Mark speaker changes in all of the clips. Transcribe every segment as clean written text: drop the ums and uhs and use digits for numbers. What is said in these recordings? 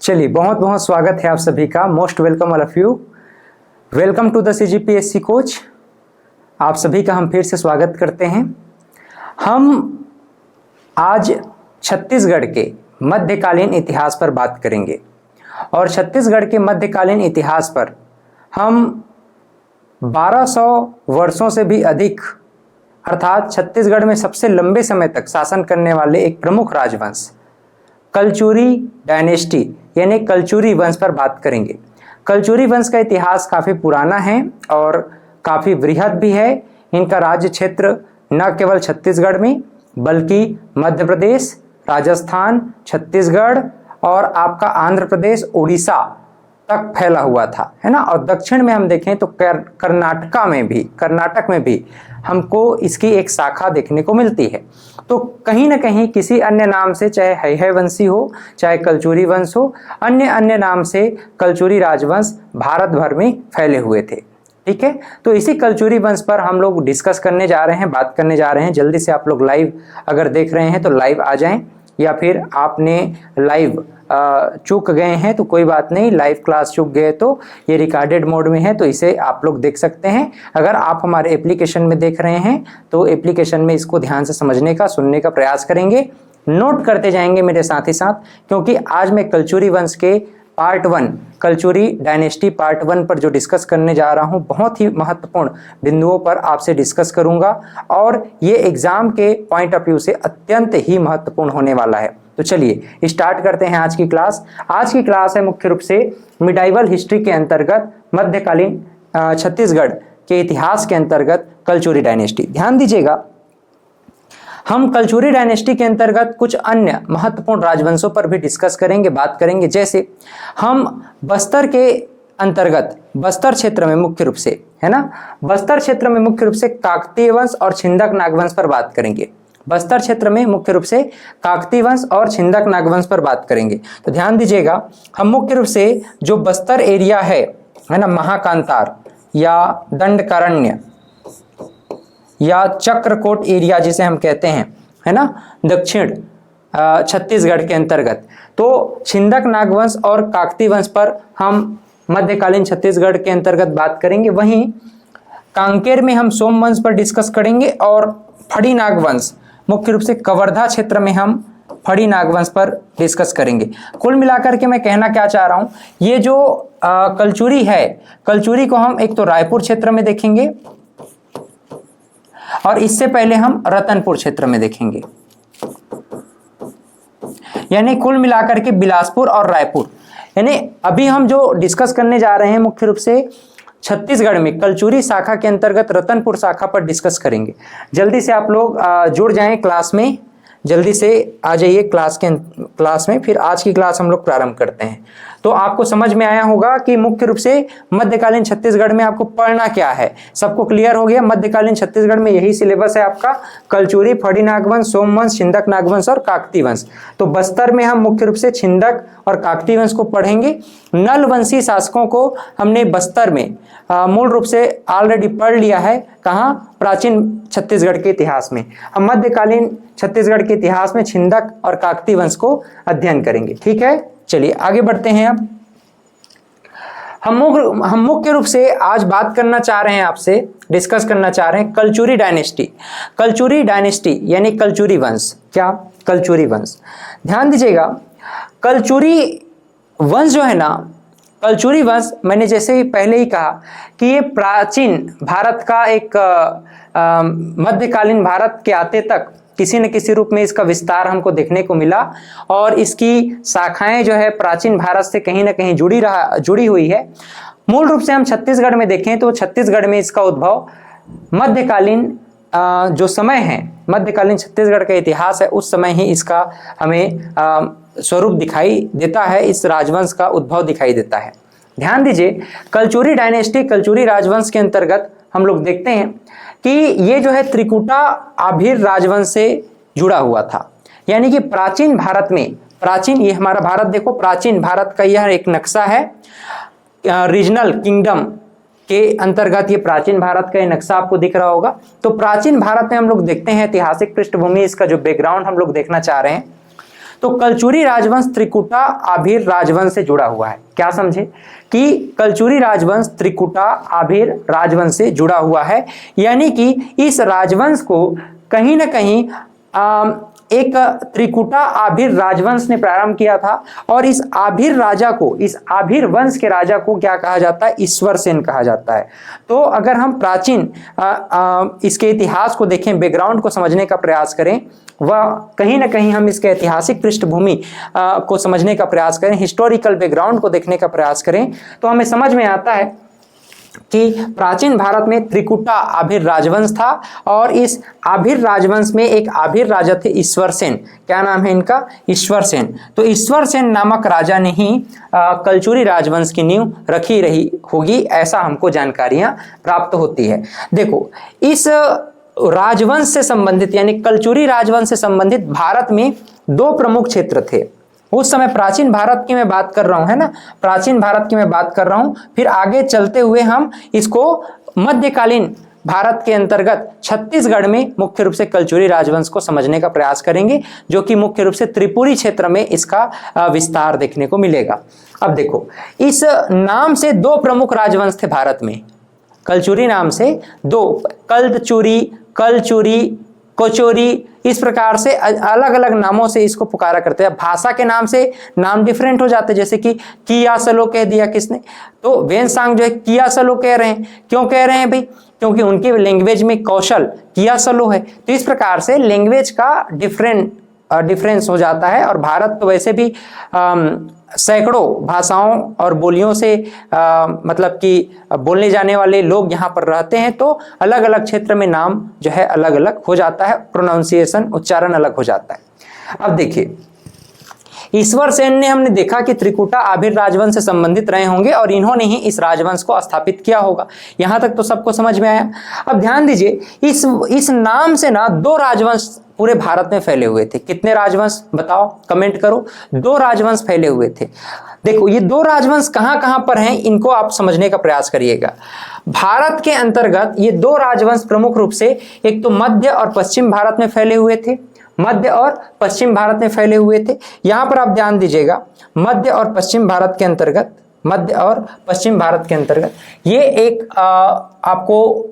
Speaker 1: चलिए, बहुत बहुत स्वागत है आप सभी का। Most welcome all of you. Welcome to the CGPSC coach. आप सभी का हम फिर से स्वागत करते हैं। हम आज छत्तीसगढ़ के मध्यकालीन इतिहास पर बात करेंगे और छत्तीसगढ़ के मध्यकालीन इतिहास पर हम 1200 वर्षों से भी अधिक अर्थात छत्तीसगढ़ में सबसे लंबे समय तक शासन करने वाले एक प्रमुख राजवंश कलचुरी डायनेस्टी यानी कलचुरी वंश पर बात करेंगे। कलचुरी वंश का इतिहास काफ़ी पुराना है और काफ़ी बृहद भी है। इनका राज्य क्षेत्र न केवल छत्तीसगढ़ में बल्कि मध्य प्रदेश, राजस्थान, छत्तीसगढ़ और आपका आंध्र प्रदेश, उड़ीसा तक फैला हुआ था, है ना। और दक्षिण में हम देखें तो कर्नाटक में भी हमको इसकी एक शाखा देखने को मिलती है। तो कहीं ना कहीं किसी अन्य नाम से, चाहे हैहय वंशी हो, चाहे कलचुरी वंश हो, अन्य नाम से कलचुरी राजवंश भारत भर में फैले हुए थे। ठीक है, तो इसी कलचुरी वंश पर हम लोग डिस्कस करने जा रहे हैं, बात करने जा रहे हैं। जल्दी से आप लोग लाइव अगर देख रहे हैं तो लाइव आ जाएं, या फिर आपने लाइव चूक गए हैं तो कोई बात नहीं, लाइव क्लास चूक गए तो ये रिकॉर्डेड मोड में है तो इसे आप लोग देख सकते हैं। अगर आप हमारे एप्लीकेशन में देख रहे हैं तो एप्लीकेशन में इसको ध्यान से समझने का, सुनने का प्रयास करेंगे, नोट करते जाएंगे मेरे साथ ही साथ, क्योंकि आज मैं कलचुरी वंश के पार्ट 1 कलचुरी डायनेस्टी पार्ट 1 पर जो डिस्कस करने जा रहा हूं, बहुत ही महत्वपूर्ण बिंदुओं पर आपसे डिस्कस करूंगा और ये एग्जाम के पॉइंट ऑफ व्यू से अत्यंत ही महत्वपूर्ण होने वाला है। तो चलिए स्टार्ट करते हैं आज की क्लास। आज की क्लास है मुख्य रूप से मिडाइवल हिस्ट्री के अंतर्गत मध्यकालीन छत्तीसगढ़ के इतिहास के अंतर्गत कलचुरी डायनेस्टी। ध्यान दीजिएगा, हम कलचुरी डायनेस्टी के अंतर्गत कुछ अन्य महत्वपूर्ण राजवंशों पर भी डिस्कस करेंगे, बात करेंगे। जैसे हम बस्तर के अंतर्गत, बस्तर क्षेत्र में मुख्य रूप से, है ना, बस्तर क्षेत्र में मुख्य रूप से काकतीय वंश और छिंदक नागवंश पर बात करेंगे। बस्तर क्षेत्र में मुख्य रूप से काकतीय वंश और छिंदक नागवंश पर बात करेंगे। तो ध्यान दीजिएगा, हम मुख्य रूप से जो बस्तर एरिया है ना, महाकांतार या दंडकारण्य या चक्रकोट एरिया जिसे हम कहते हैं, है ना, दक्षिण छत्तीसगढ़ के अंतर्गत, तो छिंदक नागवंश और काकतीय वंश पर हम मध्यकालीन छत्तीसगढ़ के अंतर्गत बात करेंगे। वहीं कांकेर में हम सोमवंश पर डिस्कस करेंगे और फड़ी नागवंश, मुख्य रूप से कवर्धा क्षेत्र में हम फड़ी नागवंश पर डिस्कस करेंगे। कुल मिलाकर के मैं कहना क्या चाह रहा हूं, ये जो कलचुरी है, कलचुरी को हम एक तो रायपुर क्षेत्र में देखेंगे और इससे पहले हम रतनपुर क्षेत्र में देखेंगे, यानी कुल मिलाकर के बिलासपुर और रायपुर। यानी अभी हम जो डिस्कस करने जा रहे हैं मुख्य रूप से छत्तीसगढ़ में कलचुरी शाखा के अंतर्गत रतनपुर शाखा पर डिस्कस करेंगे। जल्दी से आप लोग जुड़ जाएं क्लास में, जल्दी से आ जाइए क्लास में, फिर आज की क्लास हम लोग प्रारंभ करते हैं। तो आपको समझ में आया होगा कि मुख्य रूप से मध्यकालीन छत्तीसगढ़ में आपको पढ़ना क्या है, सबको क्लियर हो गया। मध्यकालीन छत्तीसगढ़ में यही सिलेबस है आपका, कलचुरी, फड़ी नागवंश, सोमवंश, छिंदक नागवंश और काकतीय वंश। तो बस्तर में हम मुख्य रूप से छिंदक और काकतीय वंश को पढ़ेंगे। नल वंशी शासकों को हमने बस्तर में मूल रूप से ऑलरेडी पढ़ लिया है। कहाँ? प्राचीन छत्तीसगढ़ के इतिहास में। हम मध्यकालीन छत्तीसगढ़ के इतिहास में छिंदक और काकतीय वंश को अध्ययन करेंगे। ठीक है, चलिए आगे बढ़ते हैं। अब हम मुख्य रूप से आज बात करना चाह रहे हैं, आपसे डिस्कस करना चाह रहे हैं कलचुरी डायनेस्टी। कलचुरी डायनेस्टी यानी कलचुरी वंश। क्या? कलचुरी वंश। ध्यान दीजिएगा, कलचुरी वंश जो है ना, कलचुरी वंश, मैंने जैसे ही पहले ही कहा कि ये प्राचीन भारत का एक मध्यकालीन भारत के आते तक किसी न किसी रूप में इसका विस्तार हमको देखने को मिला और इसकी शाखाएं जो है प्राचीन भारत से कहीं ना कहीं जुड़ी हुई है। मूल रूप से हम छत्तीसगढ़ में देखें तो छत्तीसगढ़ में इसका उद्भव मध्यकालीन जो समय है, मध्यकालीन छत्तीसगढ़ का इतिहास है, उस समय ही इसका हमें स्वरूप दिखाई देता है, इस राजवंश का उद्भव दिखाई देता है। ध्यान दीजिए, कलचुरी डायनेस्टी, कलचुरी राजवंश के अंतर्गत हम लोग देखते हैं कि ये जो है त्रिकुटा आभीर राजवंश से जुड़ा हुआ था। यानी कि प्राचीन भारत में, प्राचीन, ये हमारा भारत देखो, प्राचीन भारत का यह एक नक्शा है, रीजनल किंगडम के अंतर्गत ये प्राचीन भारत का ये नक्शा आपको दिख रहा होगा। तो प्राचीन भारत में हम लोग देखते हैं, ऐतिहासिक पृष्ठभूमि, इसका जो बैकग्राउंड हम लोग देखना चाह रहे हैं, तो कलचुरी राजवंश त्रिकुटा आभिर राजवंश से जुड़ा हुआ है। क्या समझे कि कलचुरी राजवंश त्रिकुटा आभिर राजवंश से जुड़ा हुआ है, यानी कि इस राजवंश को कहीं ना कहीं एक त्रिकुटा आभिर राजवंश ने प्रारंभ किया था और इस आभिर राजा को, इस आभिर वंश के राजा को क्या कहा जाता है? ईश्वर सेन कहा जाता है। तो अगर हम प्राचीन इसके इतिहास को देखें, बैकग्राउंड को समझने का प्रयास करें, वह कहीं ना कहीं हम इसके ऐतिहासिक पृष्ठभूमि को समझने का प्रयास करें, हिस्टोरिकल बैकग्राउंड को देखने का प्रयास करें, तो हमें समझ में आता है कि प्राचीन भारत में त्रिकुटा आभिर राजवंश था और इस आभिर राजवंश में एक आभिर राजा थे ईश्वर सेन। क्या नाम है इनका? ईश्वर सेन। तो ईश्वर सेन नामक राजा ने ही कलचुरी राजवंश की नींव रखी रही होगी, ऐसा हमको जानकारियां प्राप्त होती है। देखो, इस राजवंश से संबंधित यानी कलचुरी राजवंश से संबंधित भारत में दो प्रमुख क्षेत्र थे। उस समय प्राचीन भारत की मैं बात कर रहा हूं, है ना, प्राचीन भारत की मैं बात कर रहा हूं। फिर आगे चलते हुए हम इसको मध्यकालीन भारत के अंतर्गत छत्तीसगढ़ में मुख्य रूप से कलचुरी राजवंश को समझने का प्रयास करेंगे, जो कि मुख्य रूप से त्रिपुरी क्षेत्र में इसका विस्तार देखने को मिलेगा। अब देखो, इस नाम से दो प्रमुख राजवंश थे भारत में, कलचुरी नाम से दो, कल्दचुरी, कलचुरी, कोचोरी, इस प्रकार से अलग अलग नामों से इसको पुकारा करते हैं। भाषा के नाम से नाम डिफरेंट हो जाते हैं, जैसे कि कियासलो कह दिया किसने, तो वेनसांग जो है कियासलो कह रहे हैं। क्यों कह रहे हैं भाई? क्योंकि उनकी लैंग्वेज में कौशल कियासलो है। तो इस प्रकार से लैंग्वेज का डिफरेंस हो जाता है। और भारत तो वैसे भी सैकड़ों भाषाओं और बोलियों से मतलब कि बोलने जाने वाले लोग यहाँ पर रहते हैं, तो अलग अलग क्षेत्र में नाम जो है अलग अलग हो जाता है, प्रोनाउंसिएशन, उच्चारण अलग हो जाता है। अब देखिए, ईश्वर सेन ने, हमने देखा कि त्रिकुटा आभिर राजवंश से संबंधित रहे होंगे और इन्होंने ही इस राजवंश को स्थापित किया होगा। यहां तक तो सबको समझ में आया। अब ध्यान दीजिए, इस नाम से ना दो राजवंश पूरे भारत में फैले हुए थे। कितने राजवंश बताओ, कमेंट करो। दो राजवंश फैले हुए थे। देखो, ये दो राजवंश कहां कहां पर हैं, इनको आप समझने का प्रयास करिएगा। भारत के अंतर्गत ये दो राजवंश प्रमुख रूप से एक तो मध्य और पश्चिम भारत में फैले हुए थे, मध्य और पश्चिम भारत में फैले हुए थे। यहां पर आप ध्यान दीजिएगा, मध्य और पश्चिम भारत के अंतर्गत, मध्य और पश्चिम भारत के अंतर्गत ये एक आपको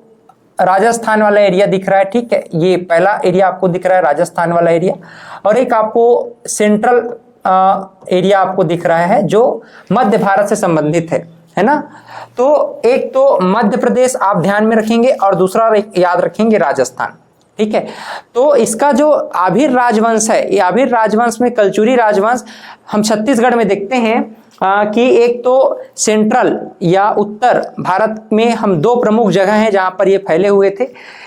Speaker 1: राजस्थान वाला एरिया दिख रहा है, ठीक है, ये पहला एरिया आपको दिख रहा है राजस्थान वाला एरिया, और एक आपको सेंट्रल एरिया आपको दिख रहा है जो मध्य भारत से संबंधित है ना। तो एक तो मध्य प्रदेश आप ध्यान में रखेंगे और दूसरा याद रखेंगे राजस्थान, ठीक है। तो इसका जो आभिर राजवंश है, ये आभिर राजवंश में कलचुरी राजवंश हम छत्तीसगढ़ में देखते हैं कि एक तो सेंट्रल या उत्तर भारत में हम दो प्रमुख जगह हैं जहां पर ये फैले हुए थे।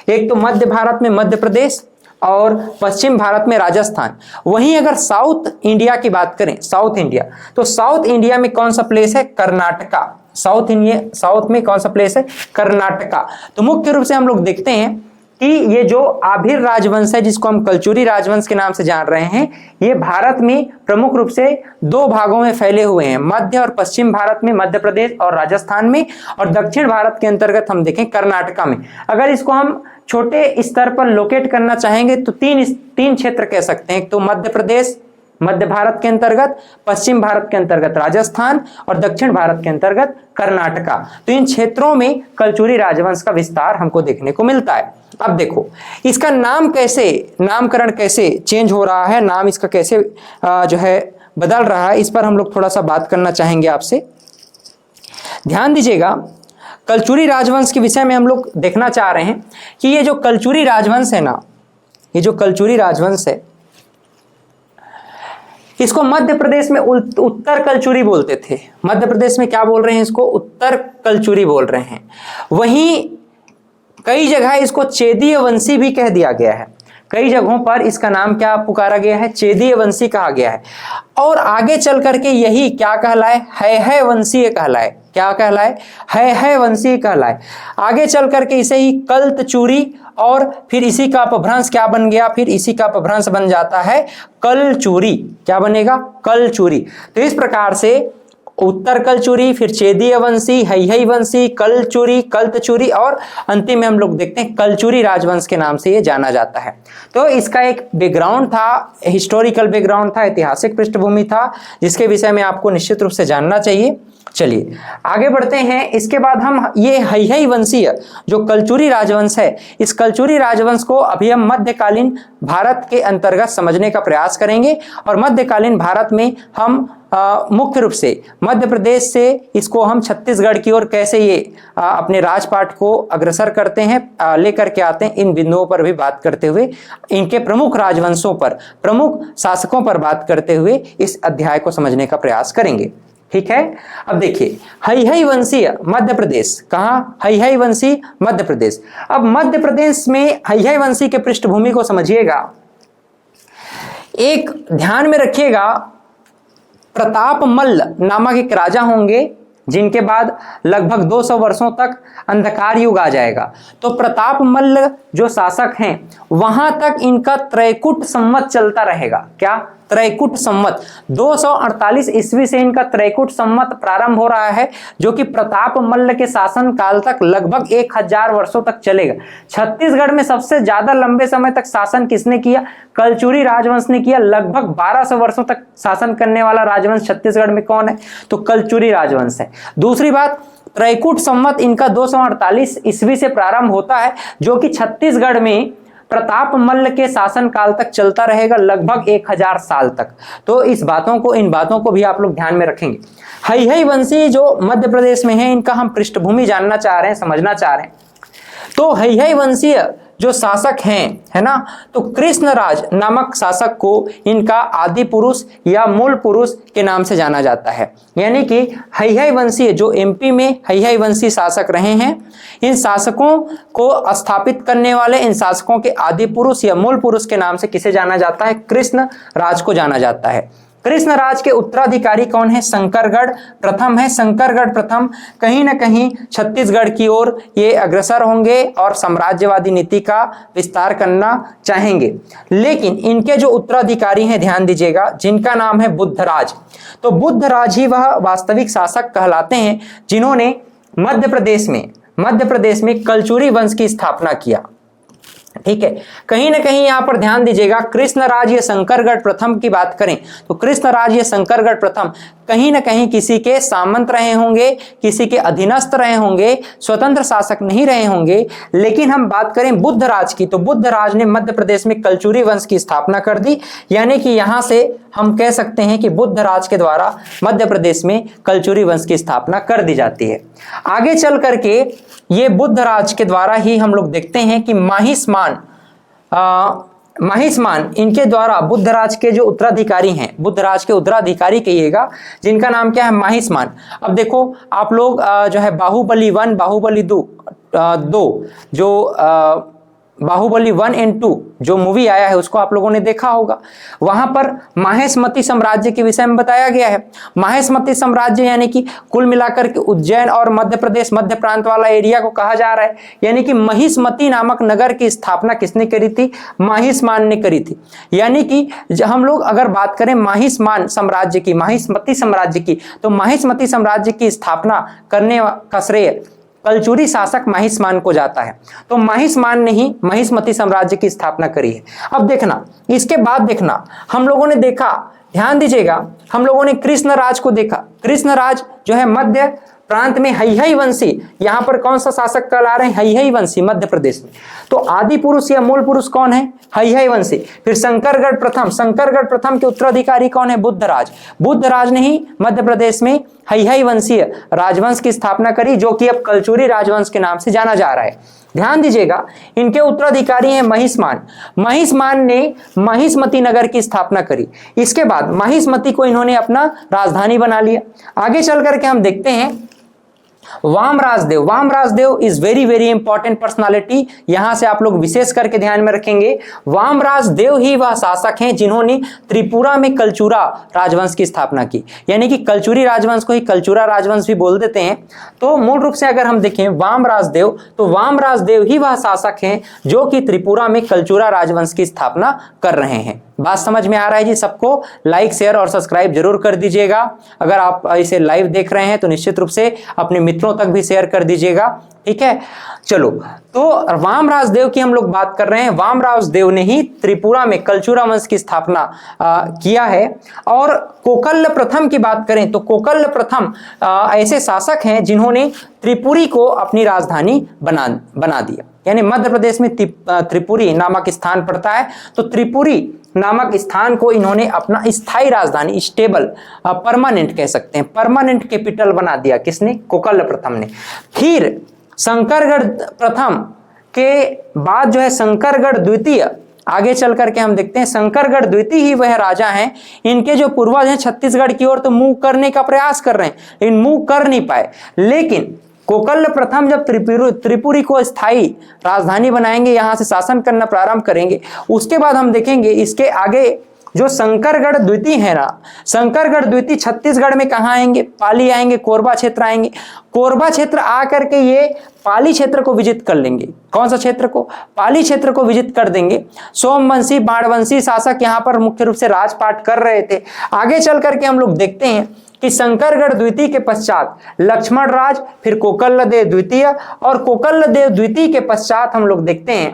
Speaker 1: एक तो मध्य भारत में मध्य प्रदेश और पश्चिम भारत में राजस्थान। वहीं अगर साउथ इंडिया की बात करें, साउथ इंडिया, तो साउथ इंडिया में कौन सा प्लेस है? कर्नाटका। साउथ में कौन सा प्लेस है? कर्नाटका। तो मुख्य रूप से हम लोग देखते हैं कि ये जो आभिर राजवंश है, जिसको हम कलचुरी राजवंश के नाम से जान रहे हैं, ये भारत में प्रमुख रूप से दो भागों में फैले हुए हैं, मध्य और पश्चिम भारत में मध्य प्रदेश और राजस्थान में, और दक्षिण भारत के अंतर्गत हम देखें कर्नाटका में। अगर इसको हम छोटे स्तर पर लोकेट करना चाहेंगे तो तीन क्षेत्र कह सकते हैं। एक तो मध्य प्रदेश मध्य भारत के अंतर्गत, पश्चिम भारत के अंतर्गत राजस्थान और दक्षिण भारत के अंतर्गत कर्नाटका। तो इन क्षेत्रों में कलचुरी राजवंश का विस्तार हमको देखने को मिलता है। अब देखो, इसका नामकरण कैसे चेंज हो रहा है, नाम इसका कैसे जो है बदल रहा है, इस पर हम लोग थोड़ा सा बात करना चाहेंगे आपसे। ध्यान दीजिएगा, कलचुरी राजवंश के विषय में हम लोग देखना चाह रहे हैं कि ये जो कलचुरी राजवंश है ना, ये जो कलचुरी राजवंश है, इसको मध्य प्रदेश में उत्तर कलचुरी बोलते थे। मध्य प्रदेश में क्या बोल रहे हैं? इसको उत्तर कलचुरी बोल रहे हैं। वहीं कई जगह इसको चेदीय वंशी भी कह दिया गया है। कई जगहों पर इसका नाम क्या पुकारा गया है? चेदीय वंशी कहा गया है। और आगे चल करके यही क्या कहलाए? है वंशीय कहलाए। क्या कहलाए? है वंशीय कहलाए। आगे चल करके इसे ही कल्तचुरी, और फिर इसी का अपभ्रंश क्या बन गया? फिर इसी का अपभ्रंश बन जाता है कलचुरी। क्या बनेगा? कलचुरी। तो इस प्रकार से उत्तर कलचुरी, फिर चेदीय वंशी, हैहय वंशी, कलचुरी, कल्तचुरी और अंतिम में हम लोग देखते हैं कलचुरी राजवंश के नाम से ये जाना जाता है। तो इसका एक बैकग्राउंड था, हिस्टोरिकल बैकग्राउंड था, ऐतिहासिक पृष्ठभूमि था, जिसके विषय में आपको निश्चित रूप से जानना चाहिए। चलिए आगे बढ़ते हैं। इसके बाद हम ये हैहय वंशीय जो कलचुरी राजवंश है, इस कलचुरी राजवंश को अभी हम मध्यकालीन भारत के अंतर्गत समझने का प्रयास करेंगे। और मध्यकालीन भारत में हम मुख्य रूप से मध्य प्रदेश से इसको हम छत्तीसगढ़ की ओर कैसे ये अपने राजपाट को अग्रसर करते हैं, लेकर के आते हैं, इन बिंदुओं पर भी बात करते हुए, इनके प्रमुख राजवंशों पर, प्रमुख शासकों पर बात करते हुए इस अध्याय को समझने का प्रयास करेंगे। ठीक है। अब देखिए हैहय वंशीय मध्य प्रदेश, कहाँ? हैहय वंशी मध्य प्रदेश। अब मध्य प्रदेश में हैहय वंशी के पृष्ठभूमि को समझिएगा। एक ध्यान में रखिएगा, प्रताप मल्ल नामक एक राजा होंगे जिनके बाद लगभग 200 वर्षों तक अंधकार युग आ जाएगा। तो प्रताप मल्ल जो शासक हैं वहां तक इनका त्रैकुट संवत चलता रहेगा। क्या? त्रैकुट संवत। 248 ईस्वी से इनका त्रैकुट संवत प्रारंभ हो रहा है, जो कि प्रताप मल्ल के शासन काल तक लगभग 1000 वर्षों तक चलेगा। छत्तीसगढ़ में सबसे ज्यादा लंबे समय तक शासन किसने किया? कलचुरी राजवंश ने किया। लगभग 1200 वर्षों तक शासन करने वाला राजवंश छत्तीसगढ़ में कौन है? तो कलचुरी राजवंश है। दूसरी बात, त्रैकुट संवत इनका 248 ईस्वी से प्रारंभ होता है, जो कि छत्तीसगढ़ में प्रताप मल्ल के शासन काल तक चलता रहेगा, लगभग 1000 साल तक। तो इन बातों को भी आप लोग ध्यान में रखेंगे। हैहय वंशी जो मध्य प्रदेश में है, इनका हम पृष्ठभूमि जानना चाह रहे हैं, समझना चाह रहे हैं। तो हैहय वंशीय जो शासक हैं, है ना, तो कृष्णराज नामक शासक को इनका आदि पुरुष या मूल पुरुष के नाम से जाना जाता है। यानी कि हैहय वंशीय जो एमपी में हैहय वंशी शासक रहे हैं, इन शासकों को स्थापित करने वाले इन शासकों के आदि पुरुष या मूल पुरुष के नाम से किसे जाना जाता है? कृष्ण राज को जाना जाता है। कृष्णराज के उत्तराधिकारी कौन है? शंकरगढ़ प्रथम है। शंकरगढ़ प्रथम कहीं ना कहीं छत्तीसगढ़ की ओर ये अग्रसर होंगे और साम्राज्यवादी नीति का विस्तार करना चाहेंगे। लेकिन इनके जो उत्तराधिकारी हैं, ध्यान दीजिएगा, जिनका नाम है बुद्धराज। तो बुद्धराज ही वह वास्तविक शासक कहलाते हैं जिन्होंने मध्य प्रदेश में कलचुरी वंश की स्थापना किया। ठीक है। कहीं ना कहीं यहां पर ध्यान दीजिएगा, कृष्णराज या शंकरगढ़ प्रथम की बात करें तो कृष्णराज या शंकरगढ़ प्रथम कहीं ना कहीं किसी के सामंत रहे होंगे, किसी के अधीनस्थ रहे होंगे, स्वतंत्र शासक नहीं रहे होंगे। लेकिन हम बात करें बुद्धराज की, तो बुद्धराज ने मध्य प्रदेश में कलचुरी वंश की स्थापना कर दी। यानी कि यहां से हम कह सकते हैं कि बुद्धराज के द्वारा मध्य प्रदेश में कलचुरी वंश की स्थापना कर दी जाती है। आगे चल करके ये बुद्धराज के द्वारा ही हम लोग देखते हैं कि महिष्मान इनके द्वारा बुद्धराज के जो उत्तराधिकारी हैं, बुद्धराज के उत्तराधिकारी कहिएगा, जिनका नाम क्या है? महिष्मान। अब देखो आप लोग जो है बाहुबली 1, बाहुबली 2 जो बाहुबली 1 और 2 जो मूवी आया है उसको आप लोगों ने देखा होगा। वहां पर माहेशमती साम्राज्य के विषय में बताया गया है। माहेशमती साम्राज्य यानी कि कुल मिलाकर के उज्जैन और मध्य प्रदेश मध्य प्रांत वाला एरिया को कहा जा रहा है। यानी कि महिष्मती नामक नगर की स्थापना किसने करी थी? महिष्मान ने करी थी। यानी कि हम लोग अगर बात करें महिष्मान साम्राज्य की, महिष्मती साम्राज्य की, तो महिष्मती साम्राज्य की स्थापना करने का श्रेय कलचुरी शासक महिष्मान को जाता है। तो महिष्मान ने ही महिष्मती साम्राज्य की स्थापना करी है। अब देखना, इसके बाद देखना, हम लोगों ने देखा, ध्यान दीजिएगा, हम लोगों ने कृष्णराज को देखा। कृष्णराज जो है मध्य प्रांत में हैहय वंशी, यहां पर कौन सा शासक कहला रहे हैं? हैहय वंशी मध्य प्रदेश में। तो आदि पुरुष या मूल पुरुष कौन है? हैहय वंशी। फिर शंकरगढ़ प्रथम के उत्तराधिकारी कौन है? बुद्धराज। बुद्धराज ने ही मध्य प्रदेश में हैहय वंशीय राजवंश की स्थापना करी, जो कि अब कलचुरी राजवंश के नाम से जाना जा रहा है। ध्यान दीजिएगा, इनके उत्तराधिकारी हैं महिष्मान। महिष्मान ने महिष्मती नगर की स्थापना करी। इसके बाद महिष्मती को इन्होंने अपना राजधानी बना लिया। आगे चल करके हम देखते हैं Vamrajdev is very very important personality. यहां से आप लोग विशेष करके ध्यान में रखेंगे, वामराजदेव ही वह शासक हैं जिन्होंने त्रिपुरा में कलचुरा राजवंश की स्थापना की। यानी कि कलचुरी राजवंश को ही कलचुरा राजवंश भी बोल देते हैं। तो मूल रूप से अगर हम देखें वामराजदेव, तो वामराजदेव ही वह शासक हैं जो कि त्रिपुरा में कलचुरा राजवंश की स्थापना कर रहे हैं। बात समझ में आ रहा है जी सबको? लाइक शेयर और सब्सक्राइब जरूर कर दीजिएगा। अगर आप इसे लाइव देख रहे हैं तो निश्चित रूप से अपने मित्रों तक भी शेयर कर दीजिएगा, ठीक है। चलो, तो वामराज देव की हम लोग बात कर रहे हैं। वामराज देव ने ही त्रिपुरा में कलचुरा वंश की स्थापना किया है। और कोकल्ल प्रथम की बात करें तो कोकल्ल प्रथम ऐसे शासक हैं जिन्होंने त्रिपुरी को अपनी राजधानी बना दिया। यानी मध्य प्रदेश में त्रिपुरी नामक स्थान पड़ता है, तो त्रिपुरी नामक स्थान को इन्होंने अपना स्थायी राजधानी, स्टेबल, परमानेंट कह सकते हैं, परमानेंट कैपिटल बना दिया। किसने? कोकल्ल प्रथम ने। फिर शंकरगढ़ प्रथम के बाद जो है शंकरगढ़ द्वितीय, आगे चल करके हम देखते हैं शंकरगढ़ द्वितीय ही वह राजा हैं। इनके जो पूर्वज हैं छत्तीसगढ़ की ओर तो मूव करने का प्रयास कर रहे हैं, लेकिन मूव कर नहीं पाए। लेकिन कोकल्ल प्रथम जब त्रिपुरी को स्थायी राजधानी बनाएंगे, यहां से शासन करना प्रारंभ करेंगे, उसके बाद हम देखेंगे इसके आगे जो शंकरगढ़ द्वितीय है ना, शंकरगढ़ द्वितीय छत्तीसगढ़ में कहाँ आएंगे? पाली आएंगे, कोरबा क्षेत्र आएंगे। कोरबा क्षेत्र आकर के ये पाली क्षेत्र को विजित कर लेंगे। कौन सा क्षेत्र को? पाली क्षेत्र को विजित कर देंगे। सोमवंशी बाणवंशी शासक यहाँ पर मुख्य रूप से राजपाट कर रहे थे। आगे चल करके हम लोग देखते हैं कि शंकरगढ़ द्वितीय के पश्चात लक्ष्मण राज, फिर कोकल्ल देव द्वितीय, और कोकल्ल देव द्वितीय के पश्चात हम लोग देखते हैं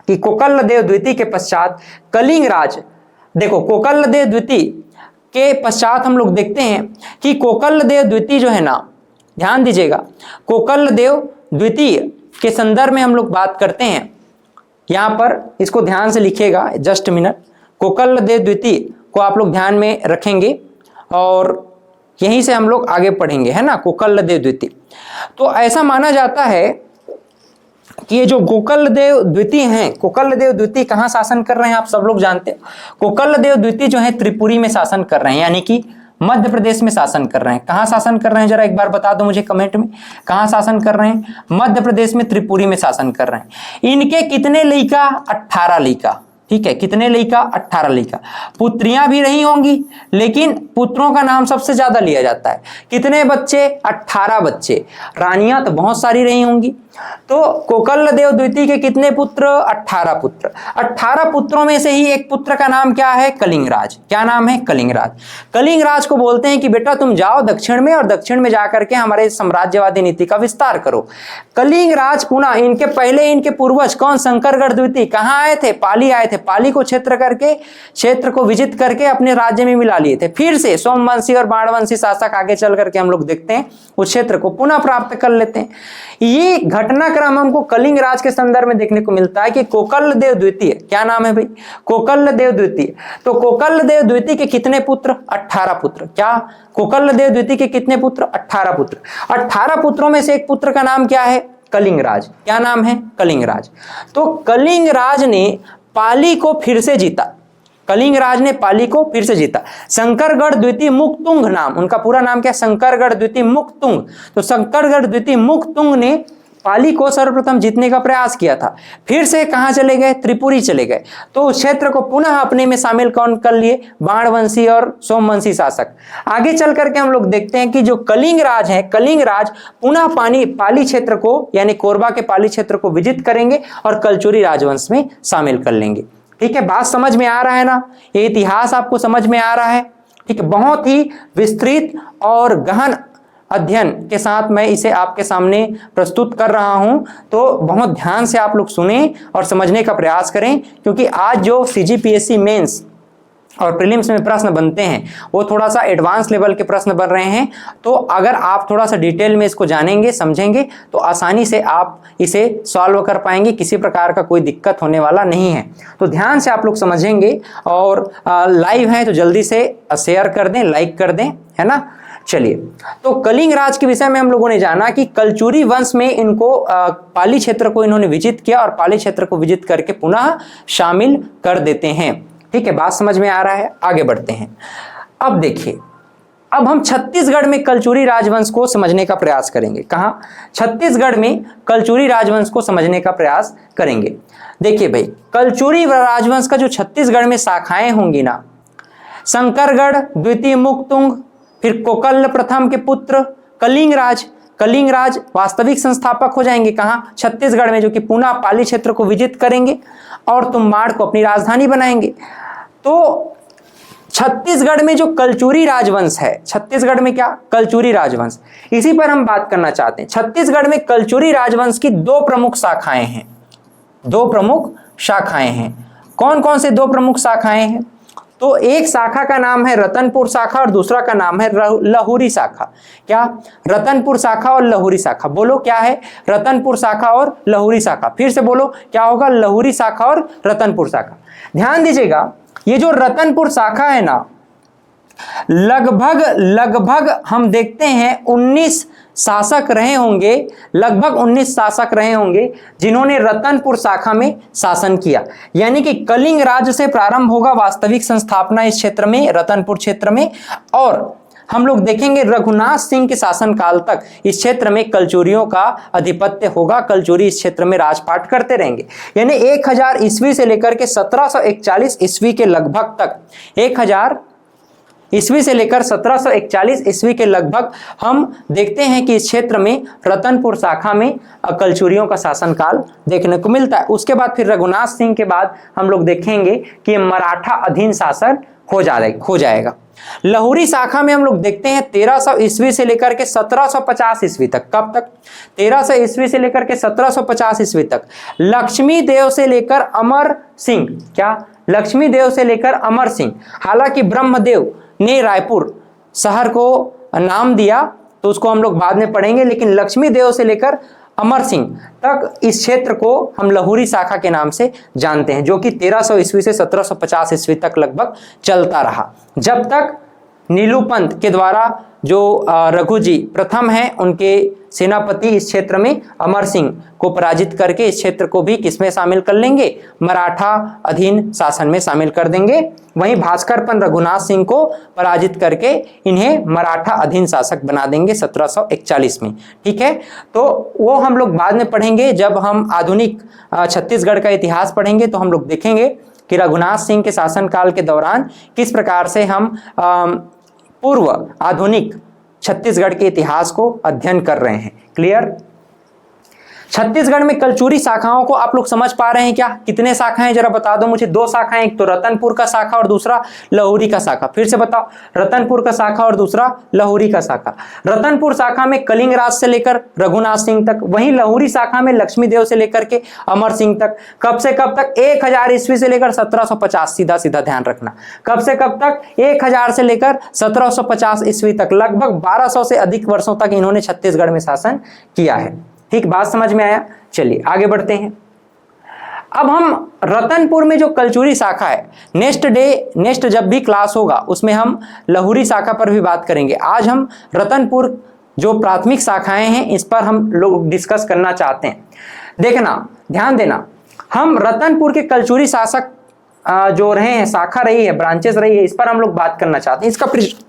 Speaker 1: कि कोकल्ल देव द्वितीय के पश्चात कलिंग राज। देखो, कोकल्ल देव द्वितीय के पश्चात हम लोग देखते हैं कि कोकल्ल देव द्वितीय जो है ना, ध्यान दीजिएगा, कोकल्ल देव द्वितीय के संदर्भ में हम लोग बात करते हैं। यहां पर इसको ध्यान से लिखिएगा, जस्ट मिनट। कोकल्ल देव द्वितीय को आप लोग ध्यान में रखेंगे और यहीं से हम लोग आगे पढ़ेंगे, है ना। कोकल्ल देव द्वितीय, तो ऐसा माना जाता है कि ये जो कोकल्ल देव द्वितीय हैं, कोकल्ल देव द्वितीय कहाँ शासन कर रहे हैं? आप सब लोग जानते हो, कोकल्ल देव द्वितीय जो है त्रिपुरी में शासन कर रहे हैं, यानी कि मध्य प्रदेश में शासन कर रहे हैं। कहाँ शासन कर रहे हैं? जरा एक बार बता दो मुझे कमेंट में, कहाँ शासन कर रहे हैं? मध्य प्रदेश में त्रिपुरी में शासन कर रहे हैं। इनके कितने लड़का? 18 लड़का, ठीक है। कितने लड़का? 18 लड़का। पुत्रियां भी रही होंगी, लेकिन पुत्रों का नाम सबसे ज्यादा लिया जाता है। कितने बच्चे? 18 बच्चे। रानियां तो बहुत सारी रही होंगी। तो कोकल्ल देव द्वितीय के कितने पुत्र? 18 पुत्र। 18 पुत्रों में से ही एक पुत्र का नाम क्या है? कलिंगराज। क्या नाम है? कलिंगराज। कलिंगराज को बोलते हैं कि बेटा तुम जाओ दक्षिण में, और दक्षिण में जाकर के हमारे साम्राज्यवादी नीति का विस्तार करो। कलिंगराज पुनः इनके पहले इनके पूर्वज कौन? शंकरगढ़ द्वितीय कहाँ आए थे? पाली आए थे। पाली को क्षेत्र को विजित करके अपने राज्य में मिला लिए थे। फिर से सोमवंशी और बाणवंशी शासक आगे चल करके हम लोग देखते हैं उस क्षेत्र को पुनः प्राप्त कर लेते हैं। ये घटनाक्रम हमको कलिंग राज के संदर्भ में देखने को मिलता है कि कोकल्ल देव द्वितीय, क्या नाम है भाई? कोकल्ल देव द्वितीय। तो कोकल्ल देव द्वितीय के कितने पुत्र? 18 पुत्र। क्या? कोकल्ल देव द्वितीय के कितने पुत्र? 18 पुत्र। 18 पुत्रों में से एक पुत्र का नाम क्या है? कलिंगराज। क्या नाम है? कलिंगराज। तो कलिंगराज ने पाली को फिर से जीता। कलिंगराज ने पाली को फिर से जीता। शंकरगढ़ द्वितीय मुक्तुंग नाम, उनका पूरा नाम क्या? शंकरगढ़ द्वितीय मुक्तुंग। तो शंकरगढ़ द्वितीय मुक्तुंग ने पाली को सर्वप्रथम जीतने का प्रयास किया था। फिर से कहां चले गए? त्रिपुरी चले गए। तो उस क्षेत्र को पुनः अपने में शामिल कौन कर लिए? बाणवंशी और सोमवंशी शासक। आगे चल करके हम लोग देखते हैं कि जो कलिंगराज है, कलिंगराज पुनः पाली क्षेत्र को, यानी कोरबा के पाली क्षेत्र को विजित करेंगे और कलचुरी राजवंश में शामिल कर लेंगे। ठीक है, बात समझ में आ रहा है ना? ये इतिहास आपको समझ में आ रहा है? ठीक है, बहुत ही विस्तृत और गहन अध्ययन के साथ मैं इसे आपके सामने प्रस्तुत कर रहा हूं, तो बहुत ध्यान से आप लोग सुने और समझने का प्रयास करें, क्योंकि आज जो सीजीपीएससी मेंस और प्रीलिम्स में प्रश्न बनते हैं वो थोड़ा सा एडवांस लेवल के प्रश्न बन रहे हैं। तो अगर आप थोड़ा सा डिटेल में इसको जानेंगे, समझेंगे, तो आसानी से आप इसे सॉल्व कर पाएंगे, किसी प्रकार का कोई दिक्कत होने वाला नहीं है। तो ध्यान से आप लोग समझेंगे, और लाइव है तो जल्दी से शेयर कर दें, लाइक कर दें, है ना। चलिए, तो कलिंग राज के विषय में हम लोगों ने जाना कि कलचुरी वंश में इनको पाली क्षेत्र को इन्होंने विजित किया और पाली क्षेत्र को विजित करके पुनः शामिल कर देते हैं। ठीक है, बात समझ में आ रहा है? आगे बढ़ते हैं। अब देखिए, अब हम छत्तीसगढ़ में कलचुरी राजवंश को समझने का प्रयास करेंगे। कहाँ? छत्तीसगढ़ में कलचुरी राजवंश को समझने का प्रयास करेंगे। देखिए भाई, कलचुरी राजवंश का जो छत्तीसगढ़ में शाखाएं होंगी ना, शंकरगढ़ द्वितीय मुक्तुंग, फिर कोकल्ल प्रथम के पुत्र कलिंगराज। कलिंगराज वास्तविक संस्थापक हो जाएंगे। कहाँ? छत्तीसगढ़ में, जो कि पुनः पाली क्षेत्र को विजित करेंगे और तुम्बाड़ को अपनी राजधानी बनाएंगे। तो छत्तीसगढ़ में जो कलचुरी राजवंश है, छत्तीसगढ़ में क्या, कलचुरी राजवंश, इसी पर हम बात करना चाहते हैं। छत्तीसगढ़ में कलचुरी राजवंश की दो प्रमुख शाखाएं हैं, दो प्रमुख शाखाएं हैं। कौन कौन से दो प्रमुख शाखाएं हैं? तो एक शाखा का नाम है रतनपुर शाखा और दूसरा का नाम है लहुरी शाखा। क्या? रतनपुर शाखा और लहुरी शाखा। बोलो क्या है? रतनपुर शाखा और लहुरी शाखा। फिर से बोलो क्या होगा? लहुरी शाखा और रतनपुर शाखा। ध्यान दीजिएगा, ये जो रतनपुर शाखा है ना, लगभग हम देखते हैं 19 शासक रहे होंगे, लगभग 19 शासक रहे होंगे जिन्होंने रतनपुर शाखा में शासन किया। यानी कि कलिंग राज्य से प्रारंभ होगा वास्तविक संस्थापना इस क्षेत्र में, रतनपुर क्षेत्र में, और हम लोग देखेंगे रघुनाथ सिंह के शासनकाल तक इस क्षेत्र में कलचुरियों का आधिपत्य होगा। कलचुरी इस क्षेत्र में राजपाट करते रहेंगे। यानी 1000 ईस्वी से लेकर के 1741 ईस्वी के लगभग तक, 1000 ईस्वी से लेकर 1741 ईस्वी के लगभग हम देखते हैं कि इस क्षेत्र में रतनपुर शाखा में कलचुरियों का शासनकाल देखने को मिलता है। उसके बाद फिर रघुनाथ सिंह के बाद हम लोग देखेंगे कि मराठा अधीन शासन हो जाएगा। लहुरी शाखा में हम लोग देखते हैं 1300 ईस्वी से लेकर के 1750 ईस्वी तक। कब तक? 1300 ईस्वी से लेकर के 1750 ईस्वी तक लक्ष्मी देव से लेकर अमर सिंह, क्या? लक्ष्मी देव से लेकर अमर सिंह। हालांकि ब्रह्मदेव ने रायपुर शहर को नाम दिया तो उसको हम लोग बाद में पढ़ेंगे, लेकिन लक्ष्मी देव से लेकर अमर सिंह तक इस क्षेत्र को हम लहुरी शाखा के नाम से जानते हैं, जो कि 1300 ईस्वी से 1750 ईस्वी तक लगभग चलता रहा, जब तक नीलूपंत के द्वारा जो रघु जी प्रथम हैं उनके सेनापति इस क्षेत्र में अमर सिंह को पराजित करके इस क्षेत्र को भी किसमें शामिल कर लेंगे? मराठा अधीन शासन में शामिल कर देंगे। वहीं भास्करपन रघुनाथ सिंह को पराजित करके इन्हें मराठा अधीन शासक बना देंगे 1741 में। ठीक है, तो वो हम लोग बाद में पढ़ेंगे। जब हम आधुनिक छत्तीसगढ़ का इतिहास पढ़ेंगे तो हम लोग देखेंगे कि रघुनाथ सिंह के शासनकाल के दौरान किस प्रकार से हम पूर्व आधुनिक छत्तीसगढ़ के इतिहास को अध्ययन कर रहे हैं। क्लियर? छत्तीसगढ़ में कलचुरी शाखाओं को आप लोग समझ पा रहे हैं क्या? कितने शाखाएं जरा बता दो मुझे। 2 शाखाएं, एक तो रतनपुर का शाखा और दूसरा लहुरी का शाखा। फिर से बताओ, रतनपुर का शाखा और दूसरा लहुरी का शाखा। रतनपुर शाखा में कलिंग राज से लेकर रघुनाथ सिंह तक, वहीं लहुरी शाखा में लक्ष्मी देव से लेकर के अमर सिंह तक। कब से कब तक? 1000 ईस्वी से लेकर 1750। सीधा सीधा ध्यान रखना, कब से कब तक? 1000 से लेकर 1750 ईस्वी तक। लगभग 1200 से अधिक वर्षों तक इन्होंने छत्तीसगढ़ में शासन किया है। ठीक, बात समझ में आया? चलिए आगे बढ़ते हैं। अब हम रतनपुर में जो कलचुरी शाखा है, नेक्स्ट जब भी क्लास होगा उसमें हम लहुरी शाखा पर भी बात करेंगे। आज हम रतनपुर जो प्राथमिक शाखाएं हैं इस पर हम लोग डिस्कस करना चाहते हैं। देखना, ध्यान देना, हम रतनपुर के कलचुरी शासक जो रहे हैं, शाखा रही है, ब्रांचेस रही है, इस पर हम लोग बात करना चाहते हैं। इसका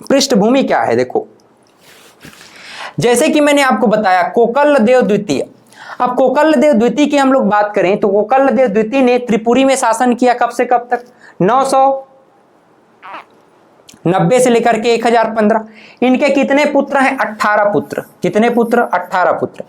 Speaker 1: पृष्ठभूमि क्या है? देखो, जैसे कि मैंने आपको बताया कोकलदेव द्वितीय। अब कोकलदेव द्वितीय की हम लोग बात करें तो कोकलदेव द्वितीय ने त्रिपुरी में शासन किया। कब से कब तक? 990 से लेकर के 1015। इनके कितने पुत्र हैं? 18 पुत्र। कितने पुत्र? 18 पुत्र।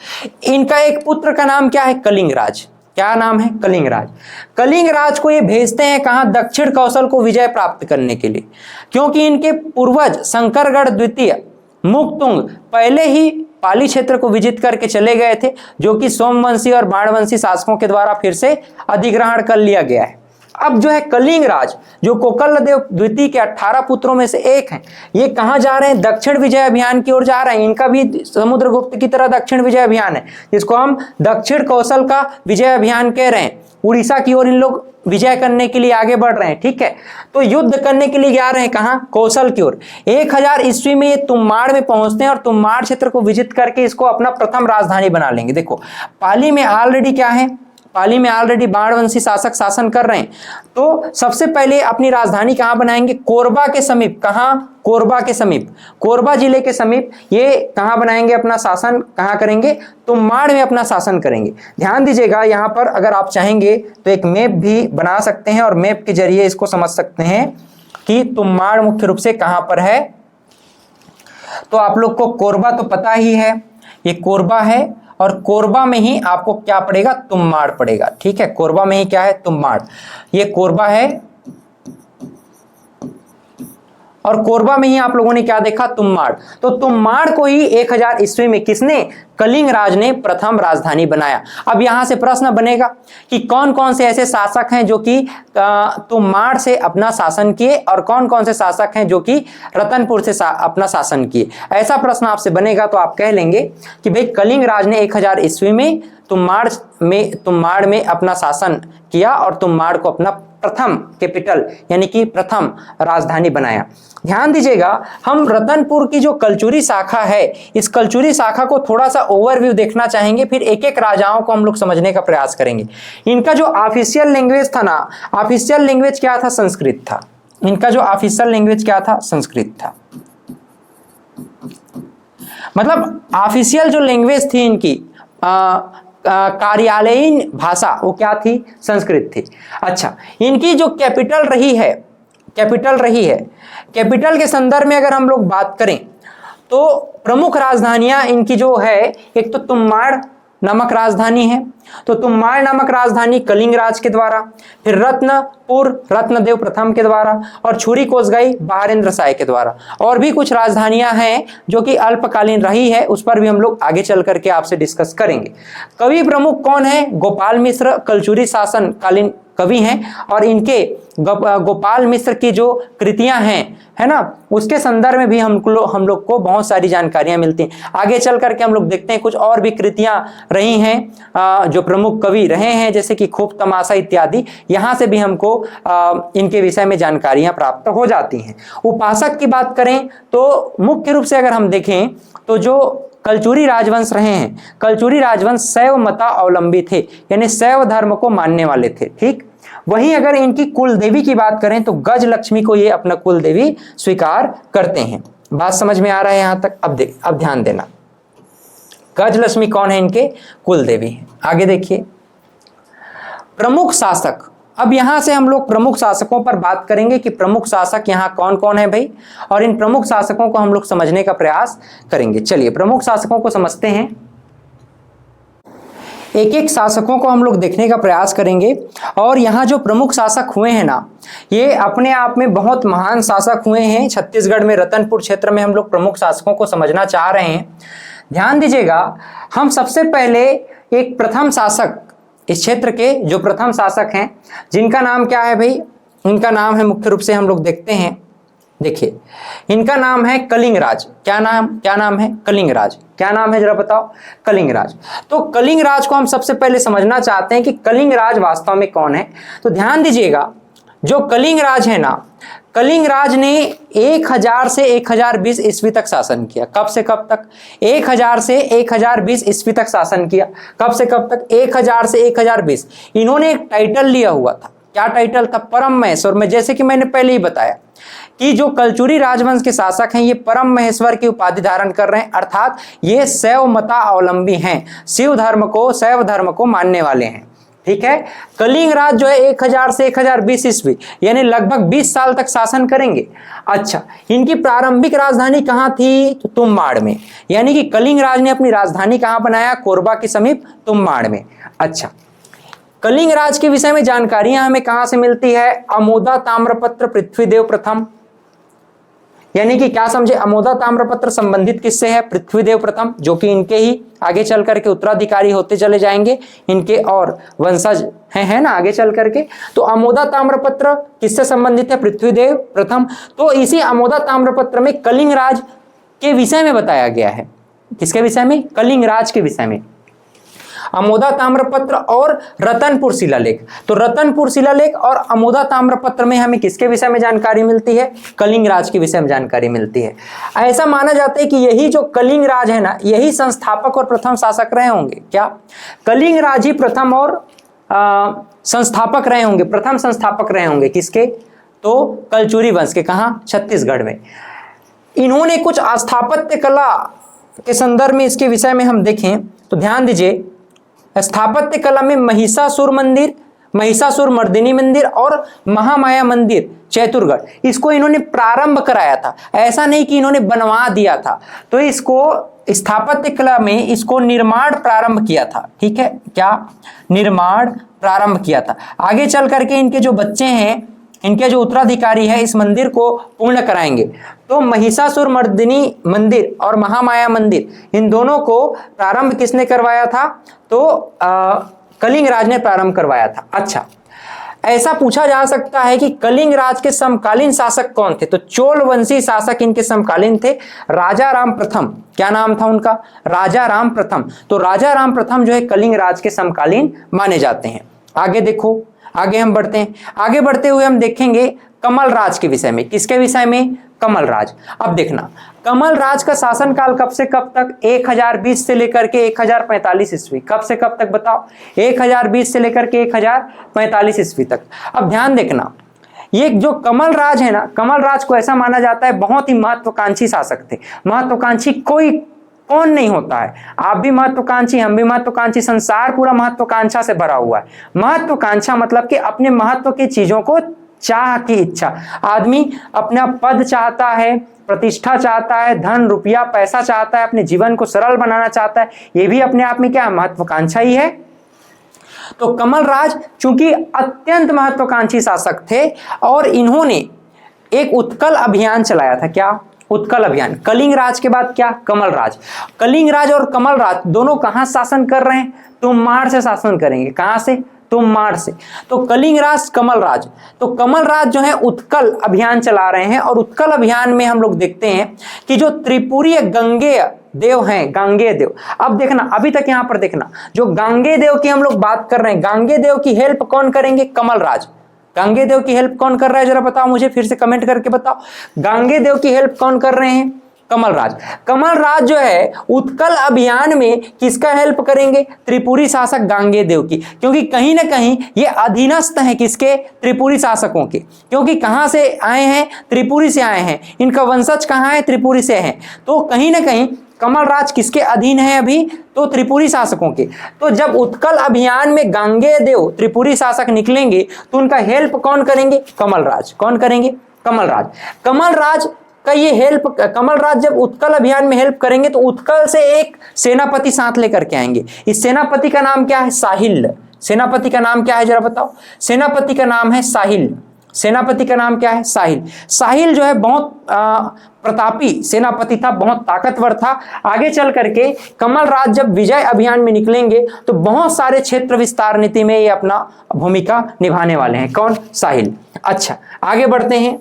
Speaker 1: इनका एक पुत्र का नाम क्या है? कलिंगराज। क्या नाम है? कलिंगराज। कलिंगराज को ये भेजते हैं कहां? दक्षिण कौशल को विजय प्राप्त करने के लिए, क्योंकि इनके पूर्वज शंकरगढ़ द्वितीय मुक्तुंग पहले ही पाली क्षेत्र को विजित करके चले गए थे, जो कि सोमवंशी और बाणवंशी शासकों के द्वारा फिर से अधिग्रहण कर लिया गया है। अब जो है कलिंगराज, जो कोकलदेव द्वितीय के 18 पुत्रों में से एक हैं, ये कहां जा रहे हैं? दक्षिण विजय अभियान की ओर जा रहे हैं। इनका भी समुद्रगुप्त की तरह दक्षिण विजय अभियान है, जिसको हम दक्षिण कौशल का विजय अभियान कह रहे हैं। उड़ीसा की ओर इन लोग विजय करने के लिए आगे बढ़ रहे हैं। ठीक है, तो युद्ध करने के लिए जा रहे हैं कहां? कौशल की ओर। 1000 ईस्वी में ये तुम्माड़ में पहुंचते हैं और तुम्माड़ क्षेत्र को विजित करके इसको अपना प्रथम राजधानी बना लेंगे। देखो, पाली में ऑलरेडी क्या है? पाली में ऑलरेडी बाणवंशी शासक शासन कर रहे हैं, तो सबसे पहले अपनी राजधानी कहां बनाएंगे? कोरबा के समीप। कहां? कोरबा के समीप, कोरबा जिले के समीप ये कहां बनाएंगे अपना शासन? कहां करेंगे? तुम्माड़ में अपना शासन करेंगे। ध्यान दीजिएगा, यहां पर अगर आप चाहेंगे तो एक मैप भी बना सकते हैं और मैप के जरिए इसको समझ सकते हैं कि तुम्माड़ मुख्य रूप से कहां पर है। तो आप लोग को कोरबा तो पता ही है, ये कोरबा है, और कोरबा में ही आपको क्या पड़ेगा? तुम्माड़ पड़ेगा। ठीक है, कोरबा में ही क्या है? तुम्माड़। ये कोरबा है और कोरबा में ही आप लोगों ने क्या देखा, तुम्माड़। तो तुम्माड़ को ही 1000 ईस्वी में किसने, कलिंग राज ने प्रथम राजधानी बनाया। अब यहां से प्रश्न बनेगा कि कौन कौन से ऐसे शासक हैं जो कि तुम्माड़ से अपना शासन किए और कौन कौन से शासक हैं जो कि रतनपुर से अपना शासन किए। ऐसा प्रश्न आपसे बनेगा तो आप कह लेंगे कि भाई कलिंग राज ने 1000 ईस्वी में तुम्माड़ में अपना शासन किया और तुम्माड़ को अपना प्रथम कैपिटल यानी कि प्रथम राजधानी बनाया। ध्यान दीजिएगा, हम रतनपुर की जो कलचुरी शाखा है, इस कलचुरी शाखा को थोड़ा सा ओवरव्यू देखना चाहेंगे, फिर एक एक राजाओं को हम लोग समझने का प्रयास करेंगे। इनका जो ऑफिशियल लैंग्वेज था ना, ऑफिशियल लैंग्वेज क्या था, संस्कृत था। इनका जो ऑफिशियल लैंग्वेज क्या था, संस्कृत था। मतलब ऑफिशियल जो लैंग्वेज थी इनकी कार्यालयीन भाषा वो क्या थी, संस्कृत थी। अच्छा, इनकी जो कैपिटल रही है, कैपिटल के संदर्भ में अगर हम लोग बात करें तो प्रमुख राजधानियां इनकी जो है, एक तो तुम्माड़ नामक राजधानी है, तो तुम्माड़ नामक राजधानी कलिंग राज के द्वारा, फिर रत्नपुर रत्नदेव प्रथम के द्वारा, और छुरी कोसगाई बहारेंद्र शाह के द्वारा। और भी कुछ राजधानियां हैं जो कि अल्पकालीन रही है, उस पर भी हम लोग आगे चल करके आपसे डिस्कस करेंगे। कवि प्रमुख कौन है, गोपाल मिश्र कलचुरी शासन कालीन कवि हैं, और इनके गोपाल मिश्र की जो कृतियां हैं, है ना, उसके संदर्भ में भी हम लोग को बहुत सारी जानकारियां मिलती हैं। आगे चल करके हम लोग देखते हैं कुछ और भी कृतियां रही हैं जो प्रमुख कवि रहे हैं, जैसे कि खूब तमाशा इत्यादि। यहां से भी हमको इनके विषय में जानकारियां प्राप्त हो जाती हैं। उपासक की बात करें तो मुख्य रूप से अगर हम देखें तो जो कलचुरी राजवंश रहे हैं, कलचुरी राजवंश शैव मतावलंबी थे, यानी शैव धर्म को मानने वाले थे। ठीक, वहीं अगर इनकी कुल देवी की बात करें तो गज लक्ष्मी को ये अपना कुल देवी स्वीकार करते हैं। बात समझ में आ रहा है यहां तक? अब ध्यान देना, गज लक्ष्मी कौन है, इनके कुल देवी हैं। आगे देखिए, प्रमुख शासक। अब यहां से हम लोग प्रमुख शासकों पर बात करेंगे कि प्रमुख शासक यहाँ कौन कौन है भाई, और इन प्रमुख शासकों को हम लोग समझने का प्रयास करेंगे। चलिए प्रमुख शासकों को समझते हैं, एक एक शासकों को हम लोग देखने का प्रयास करेंगे। और यहाँ जो प्रमुख शासक हुए हैं ना, ये अपने आप में बहुत महान शासक हुए हैं। छत्तीसगढ़ में रतनपुर क्षेत्र में हम लोग प्रमुख शासकों को समझना चाह रहे हैं। ध्यान दीजिएगा, हम सबसे पहले एक प्रथम शासक, इस क्षेत्र के जो प्रथम शासक हैं, जिनका नाम क्या है भाई, इनका नाम है, मुख्य रूप से हम लोग देखते हैं, देखिए इनका नाम है कलिंग राज। क्या नाम है, कलिंग राज। क्या नाम है जरा बताओ, कलिंग राज। तो कलिंग राज को हम सबसे पहले समझना चाहते हैं कि कलिंग राज वास्तव में कौन है। तो ध्यान दीजिएगा, जो कलिंग राज है ना, कलिंग राज ने 1000 से 1020 ईस्वी तक शासन किया। कब से कब तक, 1000 से 1020 ईस्वी तक शासन किया। कब से कब तक, 1000 से 1020। इन्होंने एक टाइटल लिया हुआ था, क्या टाइटल था, परम महेश्वर में। जैसे कि मैंने पहले ही बताया कि जो कलचुरी राजवंश के शासक हैं, ये परम महेश्वर की उपाधि धारण कर रहे हैं, अर्थात ये शैव मतावलंबी हैं, शैव धर्म को मानने वाले हैं। ठीक है, कलिंग राज जो है 1000 से 1020 ईस्वी यानी लगभग 20 साल तक शासन करेंगे। अच्छा, इनकी प्रारंभिक राजधानी कहां थी, तो तुम्माड़ में। यानी कि कलिंग राज ने अपनी राजधानी कहां बनाया, कोरबा के समीप तुम्माड़ में। अच्छा, कलिंग राज के विषय में जानकारियां हमें कहां से मिलती है, अमोदा ताम्रपत्र पृथ्वीदेव प्रथम। यानी कि क्या समझे, अमोदा ताम्रपत्र संबंधित किससे है, पृथ्वीदेव प्रथम, जो कि इनके ही आगे चल करके उत्तराधिकारी होते चले जाएंगे, इनके और वंशज हैं, है ना, आगे चल करके। तो अमोदा ताम्रपत्र किससे संबंधित है, पृथ्वीदेव प्रथम। तो इसी अमोदा ताम्रपत्र में कलिंग राज के विषय में बताया गया है। किसके विषय में, कलिंग राज के विषय में। अमोदा ताम्रपत्र और रतनपुर शिलालेख। तो रतनपुर शिलालेख और अमोदा ताम्रपत्र में हमें किसके विषय में जानकारी मिलती है, कलिंग राज के विषय में जानकारी मिलती है। ऐसा माना जाता है कि यही जो कलिंग राज है ना, यही संस्थापक और प्रथम शासक रहे होंगे। क्या, कलिंग राज ही प्रथम और संस्थापक रहे होंगे, प्रथम संस्थापक रहे होंगे। किसके, तो कलचुरी वंश के। कहाँ, छत्तीसगढ़ में। इन्होंने कुछ स्थापत्य कला के संदर्भ में इसके विषय में हम देखें तो ध्यान दीजिए, स्थापत्य कला में महिषासुर मंदिर, महिषासुर मर्दिनी मंदिर और महामाया मंदिर चैतुरगढ़, इसको इन्होंने प्रारंभ कराया था। ऐसा नहीं कि इन्होंने बनवा दिया था। तो इसको स्थापत्य कला में इसको निर्माण प्रारंभ किया था। ठीक है, क्या, निर्माण प्रारंभ किया था। आगे चल करके इनके जो बच्चे हैं इनके जो उत्तराधिकारी है इस मंदिर को पूर्ण कराएंगे। तो महिषासुर मर्दिनी मंदिर और महामाया मंदिर इन दोनों को प्रारंभ किसने करवाया था? तो कलिंग राज ने प्रारंभ करवाया था। अच्छा, ऐसा पूछा जा सकता है कि कलिंग राज के समकालीन शासक कौन थे? तो चोल वंशी शासक इनके समकालीन थे, राजा राम प्रथम। क्या नाम था उनका? राजा राम प्रथम। तो राजा राम प्रथम जो है कलिंग राज के समकालीन माने जाते हैं। आगे देखो, आगे हम बढ़ते हैं। आगे बढ़ते हुए हम देखेंगे कमल राज के विषय में। किसके विषय में? कमल राज। अब देखना, कमल राज का शासनकाल कब से कब तक? 1020 से लेकर के 1045 ईस्वी। कब से कब तक बताओ? 1020 से लेकर के 1045 ईस्वी तक। अब ध्यान देखना, ये जो कमल राज है ना, कमल राज को ऐसा माना जाता है बहुत ही महत्वाकांक्षी शासक थे। महत्वाकांक्षी कोई कौन नहीं होता है? आप भी महत्वाकांक्षी, हम भी महत्वाकांक्षी, संसार पूरा महत्वाकांक्षा से भरा हुआ है। महत्वाकांक्षा मतलब कि अपने महत्व की चीजों को चाह की इच्छा। आदमी अपना पद चाहता है, प्रतिष्ठा चाहता है, धन रुपया पैसा चाहता है, अपने जीवन को सरल बनाना चाहता है। ये भी अपने आप में क्या है? महत्वाकांक्षा ही है। तो कमल राज चूंकि अत्यंत महत्वाकांक्षी शासक थे और इन्होंने एक उत्कल अभियान चलाया था। क्या? उत्कल अभियान। कलिंग राज के बाद क्या? कमल राज। कलिंग राज और कमल राज दोनों कहां शासन कर रहे हैं? तोमार से शासन करेंगे। कहां से? तोमार से। तो कलिंग राज, कमल राज। तो कमल राज जो है उत्कल अभियान चला रहे हैं और उत्कल अभियान में हम लोग देखते हैं कि जो त्रिपुरीय गंगेय देव हैं, गांगेय देव। अब देखना, अभी तक यहां पर देखना, जो गांगेय देव की हम लोग बात कर रहे हैं, गांगेय देव की हेल्प कौन करेंगे? कमल राज। गांगेय देव की हेल्प कौन कर रहा है? जरा बताओ मुझे, फिर से कमेंट करके बताओ। गांगेय देव की हेल्प कौन कर रहे हैं? कमल राज। कमल राज जो है उत्कल अभियान में किसका हेल्प करेंगे? त्रिपुरी शासक गांगेय देव की, क्योंकि कहीं ना कहीं ये अधीनस्थ हैं किसके? त्रिपुरी शासकों के। क्योंकि कहां से आए हैं? त्रिपुरी से आए हैं। इनका वंशज कहां है? त्रिपुरी से है। तो कहीं ना कहीं कमल राज किसके अधीन है अभी? तो त्रिपुरी शासकों के। तो जब उत्कल अभियान में गांगेय देव त्रिपुरी शासक निकलेंगे तो उनका हेल्प कौन करेंगे? कमल राज। कौन करेंगे? कमल राज। कमल राज का ये हेल्प, कमल राज जब उत्कल अभियान में हेल्प करेंगे तो उत्कल से एक सेनापति साथ लेकर के आएंगे। इस सेनापति का नाम क्या है? साहिल। सेनापति का नाम क्या है? जरा बताओ। सेनापति का नाम है साहिल। सेनापति का नाम क्या है? साहिल। साहिल जो है बहुत प्रतापी सेनापति था, बहुत ताकतवर था। आगे चल करके कमल राज जब विजय अभियान में निकलेंगे तो बहुत सारे क्षेत्र विस्तार नीति में ये अपना भूमिका निभाने वाले हैं। कौन? साहिल। अच्छा, आगे बढ़ते हैं।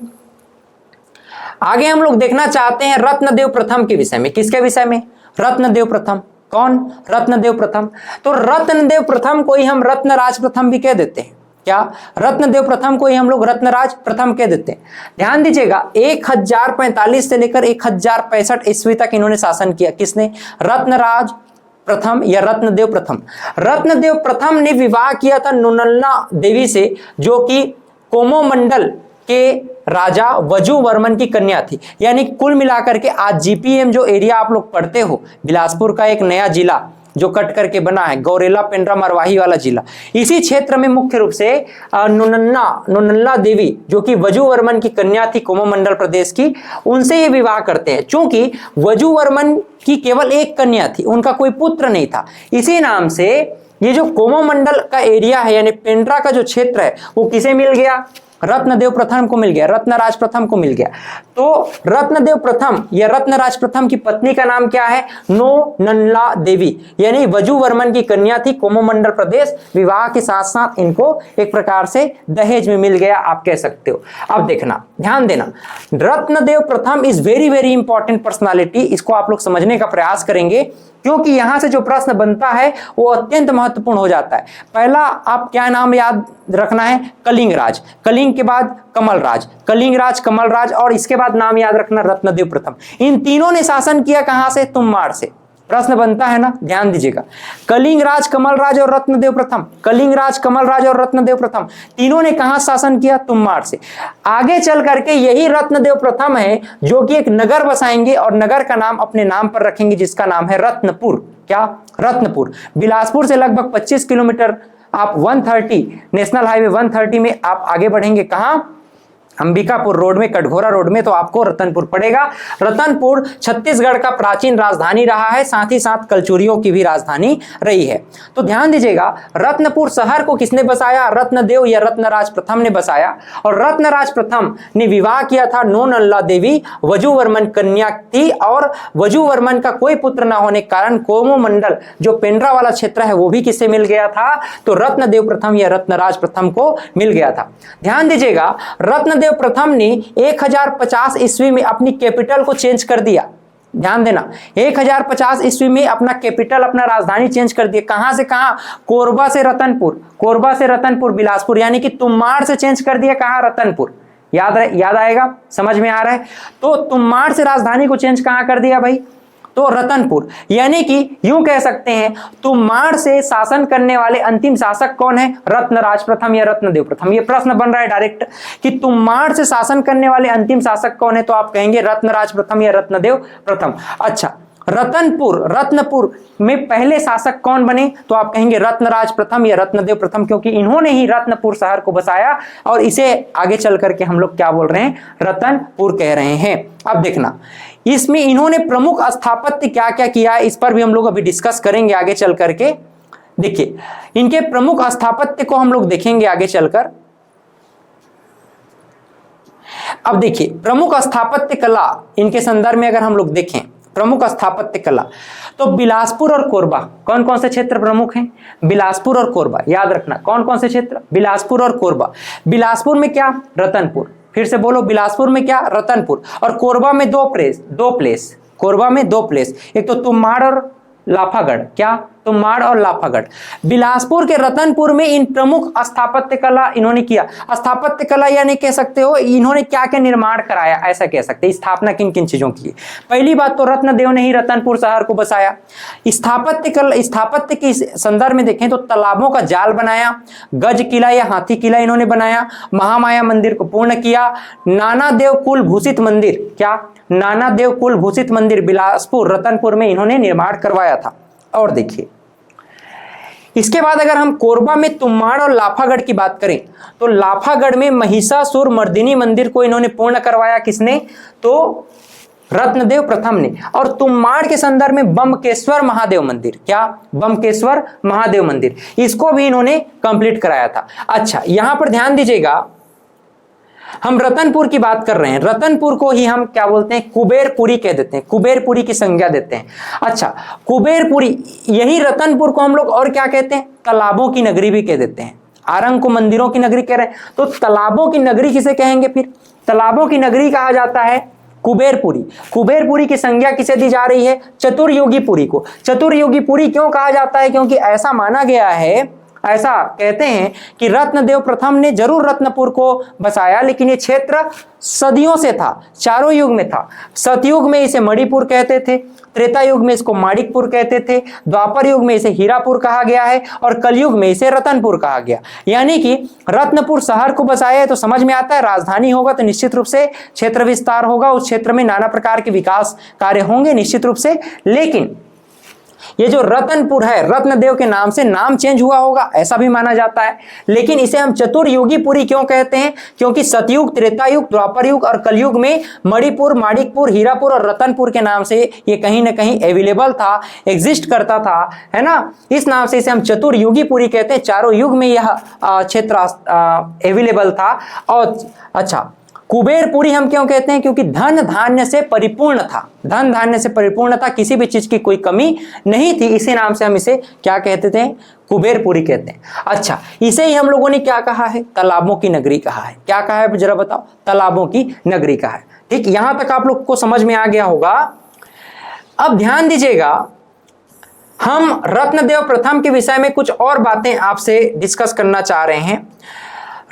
Speaker 1: आगे हम लोग देखना चाहते हैं रत्नदेव प्रथम के विषय में। किसके विषय में? रत्नदेव प्रथम। कौन? रत्नदेव प्रथम। तो रत्नदेव प्रथम को ही हम रत्नराज प्रथम भी कह देते हैं। क्या? रत्नदेव प्रथम को ही हम लोग रत्नराज प्रथम कह देते हैं। ध्यान दीजिएगा, 1045 से लेकर 1065 ईस्वी तक इन्होंने शासन किया। किसने? रत्नराज प्रथम या रत्नदेव प्रथम। रत्नदेव प्रथम ने विवाह किया था नोनल्ला देवी से, जो कि कोमोमंडल के राजा वजू वर्मन की कन्या थी। यानी कुल मिलाकर के आज जीपीएम जो एरिया आप लोग पढ़ते हो, बिलासपुर का एक नया जिला जो कट करके बना है, गौरेला पेंड्रा मरवाही वाला जिला, इसी क्षेत्र में मुख्य रूप से नोनल्ला देवी जो कि वजू वर्मन की कन्या थी कोमोमंडल प्रदेश की, उनसे ये विवाह करते हैं। चूंकि वजू वर्मन की केवल एक कन्या थी, उनका कोई पुत्र नहीं था, इसी नाम से ये जो कोमोमंडल का एरिया है यानी पेंड्रा का जो क्षेत्र है वो किसे मिल गया? रत्नदेव प्रथम को मिल गया, रत्नराज प्रथम को मिल गया। तो रत्नदेव प्रथम या रत्नराज प्रथम की पत्नी का नाम क्या है? नोनल्ला देवी, यानी वजू वर्मन की कन्या थी, कोमोमंडल प्रदेश। विवाह के साथ साथ इनको एक प्रकार से दहेज में मिल गया, आप कह सकते हो। अब देखना, ध्यान देना, रत्नदेव प्रथम is very very important personality. इसको आप लोग समझने का प्रयास करेंगे क्योंकि यहां से जो प्रश्न बनता है वो अत्यंत महत्वपूर्ण हो जाता है। पहला आप क्या नाम याद रखना है? कलिंग राज। कलिंग के बाद कमल राज, कलिंग राज, कमल राज, और इसके बाद नाम याद रखना रत्नदेव प्रथम। इन तीनों ने शासन किया कहां से? तुंबाड़ से। प्रश्न बनता है ना, ध्यान दीजिएगा। कलिंग राज, कमल राज और रत्नदेव प्रथम, कलिंग राज, कमल राज और रत्नदेव प्रथम, तीनों ने कहां शासन किया? तुंबाड़ से। आगे चल करके यही रत्नदेव प्रथम है जो कि एक नगर बसाएंगे और नगर का नाम अपने नाम पर रखेंगे जिसका नाम है रत्नपुर। क्या? रत्नपुर। बिलासपुर से लगभग 25 किलोमीटर आप 130 नेशनल हाईवे 130 में आप आगे बढ़ेंगे। कहां? अंबिकापुर रोड में, कटघोरा रोड में, तो आपको रतनपुर पड़ेगा। रतनपुर छत्तीसगढ़ का प्राचीन राजधानी रहा है, साथ ही साथ कलचुरियों की भी राजधानी रही है। तो ध्यान दीजिएगा, रत्नपुर शहर को किसने बसाया? रत्नदेव या रत्नराज प्रथम ने बसाया। और रत्नराज प्रथम ने विवाह किया था नोनल्ला देवी वजुवर्मन कन्या थी, और वजुवर्मन का कोई पुत्र न होने के कारण कोमोमंडल जो पेंड्रा वाला क्षेत्र है वो भी किससे मिल गया था? तो रत्नदेव प्रथम या रत्नराज प्रथम को मिल गया था। ध्यान दीजिएगा, रत्नदेव प्रथम ने 1050 ईस्वी में अपनी कैपिटल को चेंज कर दिया। ध्यान देना, 1050 ईस्वी में अपना कैपिटल, अपना राजधानी चेंज कर दिया। कहां से कहां? कोरबा से रतनपुर, कोरबा से रतनपुर बिलासपुर, यानी कि तुम्माड़ से चेंज कर दिया। कहां? रतनपुर। याद आएगा? समझ में आ रहा है? तो तुम्माड़ से राजधानी को चेंज कहां कर दिया भाई? तो रतनपुर। यानी कि यूं कह सकते हैं, तुम्माड़ से शासन करने वाले अंतिम शासक कौन है? रत्नराज प्रथम या रत्नदेव प्रथम। ये प्रश्न बन रहा है डायरेक्ट कि तुम्माड़ से शासन करने वाले अंतिम शासक कौन है? तो आप कहेंगे रत्नराज प्रथम या रत्नदेव प्रथम। अच्छा, रत्नपुर में पहले शासक कौन बने? तो आप कहेंगे रत्नराज प्रथम या रत्नदेव प्रथम, क्योंकि इन्होंने ही रत्नपुर शहर को बसाया और इसे आगे चल करके हम लोग क्या बोल रहे हैं? रतनपुर कह रहे हैं। अब देखना, इसमें इन्होंने प्रमुख स्थापत्य क्या क्या किया है, इस पर भी हम लोग अभी डिस्कस करेंगे आगे चल करके। देखिए, इनके प्रमुख स्थापत्य को हम लोग देखेंगे आगे चलकर। अब देखिए, प्रमुख स्थापत्य कला इनके संदर्भ में अगर हम लोग देखें, प्रमुख स्थापत्य कला, तो बिलासपुर और कोरबा, कौन कौन से क्षेत्र प्रमुख हैं? बिलासपुर और कोरबा। याद रखना, कौन कौन से क्षेत्र? बिलासपुर और कोरबा। बिलासपुर में क्या? रतनपुर। फिर से बोलो, बिलासपुर में क्या? रतनपुर। और कोरबा में दो प्लेस, कोरबा में दो प्लेस, एक तो तुम्माड़ और लाफागढ़। क्या? तुम्माड़ और लाफागढ़। बिलासपुर के रतनपुर में इन प्रमुख स्थापत्य कला इन्होंने किया। स्थापत्य कला यानी कह सकते हो इन्होंने क्या क्या निर्माण कराया, ऐसा कह सकते हैं। स्थापना किन किन चीजों की? पहली बात तो रत्नदेव ने ही रतनपुर शहर को बसाया। स्थापत्य के संदर्भ में देखें तो तालाबों का जाल बनाया, गज किला या हाथी किला इन्होंने बनाया, महामाया मंदिर को पूर्ण किया, नाना देव कुलभूषित मंदिर, क्या? नाना देव कुलभूषित मंदिर बिलासपुर रतनपुर में इन्होंने निर्माण करवाया था। और देखिए, इसके बाद अगर हम कोरबा में तुम्माड़ और लाफागढ़ की बात करें तो लाफागढ़ में महिषासुर मर्दिनी मंदिर को इन्होंने पूर्ण करवाया। किसने? तो रत्नदेव प्रथम ने। और तुम्माड़ के संदर्भ में बमकेश्वर महादेव मंदिर, क्या? बमकेश्वर महादेव मंदिर, इसको भी इन्होंने कंप्लीट कराया था। अच्छा, यहां पर ध्यान दीजिएगा, हम रतनपुर की बात कर रहे हैं, रतनपुर को ही हम क्या बोलते हैं? कुबेरपुरी कह देते हैं, कुबेरपुरी की संज्ञा देते हैं। अच्छा, कुबेरपुरी, यही रतनपुर को हम लोग और क्या कहते हैं? तालाबों की नगरी भी कह देते हैं। आरंग को मंदिरों की नगरी कह रहे हैं, तो तालाबों की नगरी किसे कहेंगे? फिर तालाबों की नगरी कहा जाता है कुबेरपुरी। कुबेरपुरी की संज्ञा किसे दी जा रही है? चतुर्युगीपुरी को। चतुर्युगीपुरी क्यों कहा जाता है? क्योंकि ऐसा माना गया है, ऐसा कहते हैं कि रत्नदेव प्रथम ने जरूर रत्नपुर को बसाया, लेकिन ये क्षेत्र सदियों से था, चारों युग में था। सतयुग में इसे मणिपुर कहते थे, त्रेता युग में इसको माणिकपुर कहते थे, द्वापर युग में इसे हीरापुर कहा गया है और कलयुग में इसे रतनपुर कहा गया। यानी कि रत्नपुर शहर को बसाया है तो समझ में आता है, राजधानी होगा तो निश्चित रूप से क्षेत्र विस्तार होगा, उस क्षेत्र में नाना प्रकार के विकास कार्य होंगे निश्चित रूप से। लेकिन ये जो रतनपुर है, रत्नदेव के नाम से नाम चेंज हुआ होगा ऐसा भी माना जाता है। लेकिन इसे हम चतुर्युगीपुरी क्यों कहते हैं? क्योंकि सतयुग, त्रेतायुग, द्वापर युग और कलयुग में मणिपुर, माणिकपुर, हीरापुर और रतनपुर के नाम से ये कहीं ना कहीं अवेलेबल था, एग्जिस्ट करता था, है ना। इस नाम से इसे हम चतुर्युगीपुरी कहते हैं। चारों युग में यह क्षेत्र अवेलेबल था। और अच्छा, कुबेरपुरी हम क्यों कहते हैं? क्योंकि धन धान्य से परिपूर्ण था, धन धान्य से परिपूर्ण था, किसी भी चीज की कोई कमी नहीं थी। इसी नाम से हम इसे क्या कहते थे? कुबेरपुरी कहते हैं। अच्छा, इसे ही हम लोगों ने क्या कहा है? तालाबों की नगरी कहा है। क्या कहा है जरा बताओ? तालाबों की नगरी कहा है। ठीक, यहां तक आप लोग को समझ में आ गया होगा। अब ध्यान दीजिएगा, हम रत्नदेव प्रथम के विषय में कुछ और बातें आपसे डिस्कस करना चाह रहे हैं।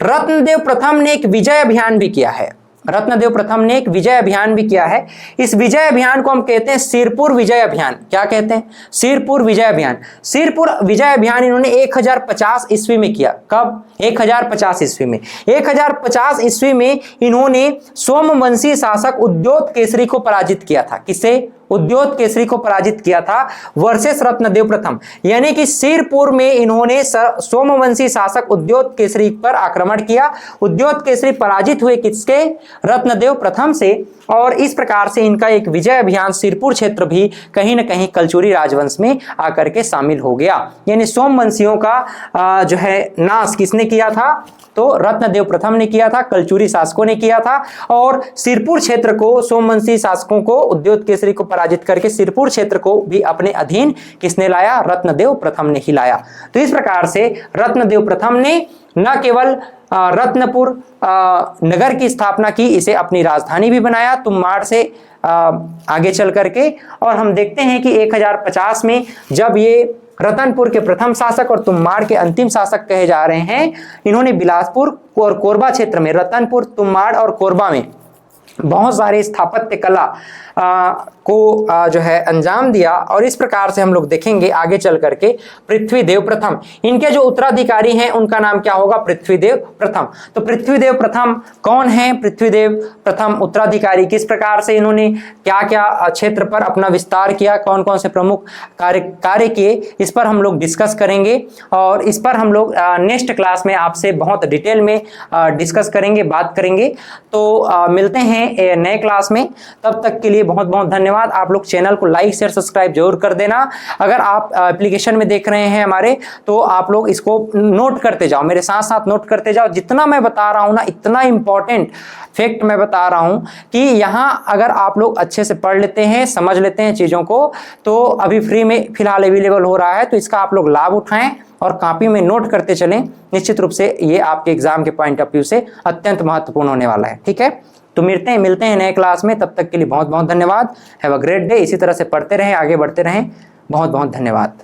Speaker 1: रत्नदेव प्रथम ने एक विजय अभियान भी किया है। रत्नदेव प्रथम ने एक विजय अभियान भी किया है। इस विजय अभियान को हम कहते हैं सिरपुर विजय अभियान। क्या कहते हैं? सिरपुर विजय अभियान। सिरपुर विजय अभियान इन्होंने 1050 ईस्वी में किया। कब? 1050 ईस्वी में। 1050 ईस्वी में इन्होंने सोमवंशी शासक उद्योत केसरी को पराजित किया था। किसे? उद्योत केसरी को पराजित किया था वर्सेस रत्नदेव प्रथम, यानी कि सिरपुर में इन्होंने सोमवंशी शासक उद्योत केसरी पर आक्रमण किया। उद्योत केसरी पराजित हुए किसके? रत्नदेव प्रथम से, और इस प्रकार से इनका एक विजय अभियान सिरपुर क्षेत्र भी कहीं ना कहीं कलचुरी राजवंश में आकर के शामिल हो गया। यानी सोमवंशियों का जो है नाश किसने किया था? तो रत्नदेव प्रथम ने किया था, कलचुरी शासकों ने किया था। और सिरपुर क्षेत्र को, सोमवंशी शासकों को, उद्योत केसरी को पराजित करके सिरपुर क्षेत्र को भी अपने अधीन किसने लाया? रत्नदेव प्रथम ने ही लाया। तो इस प्रकार से रत्नदेव प्रथम ने न केवल रत्नपुर नगर की स्थापना की, इसे अपनी राजधानी भी बनाया तुम्माड़ से आगे चल करके। और हम देखते हैं कि 1050 में जब ये रतनपुर के प्रथम शासक और तुम्माड़ के अंतिम शासक कहे जा रहे हैं, इन्होंने बिलासपुर और कोरबा क्षेत्र में, रतनपुर, तुम्माड़ और कोरबा में बहुत सारे स्थापत्य कला को जो है अंजाम दिया। और इस प्रकार से हम लोग देखेंगे आगे चल करके पृथ्वीदेव प्रथम, इनके जो उत्तराधिकारी हैं उनका नाम क्या होगा? पृथ्वीदेव प्रथम। तो पृथ्वीदेव प्रथम कौन है? पृथ्वीदेव प्रथम उत्तराधिकारी किस प्रकार से इन्होंने क्या क्या क्षेत्र पर अपना विस्तार किया, कौन कौन से प्रमुख कार्य किए, इस पर हम लोग डिस्कस करेंगे। और इस पर हम लोग नेक्स्ट क्लास में आपसे बहुत डिटेल में डिस्कस करेंगे, बात करेंगे। तो मिलते हैं नए क्लास में, तब तक के लिए बहुत बहुत धन्यवाद। आप लोग चैनल को लाइक शेयर सब्सक्राइब जरूर कर देना। अगर आप एप्लीकेशन में देख रहे हैं हमारे, तो आप लोग इसको नोट करते जाओ, मेरे साथ साथ नोट करते जाओ। जितना मैं बता रहा हूं ना, इतना इंपॉर्टेंट फैक्ट मैं बता रहा हूं कि यहां अगर आप लोग अच्छे से पढ़ लेते हैं, समझ लेते हैं चीजों को, तो अभी फ्री में फिलहाल अवेलेबल हो रहा है, तो इसका आप लोग लाभ उठाएं और कॉपी में नोट करते चलें। निश्चित रूप से ये आपके एग्जाम के पॉइंट ऑफ व्यू से अत्यंत महत्वपूर्ण होने वाला है। ठीक है, तो मिलते हैं नए क्लास में, तब तक के लिए बहुत बहुत धन्यवाद। Have a great day. इसी तरह से पढ़ते रहें, आगे बढ़ते रहें। बहुत बहुत धन्यवाद।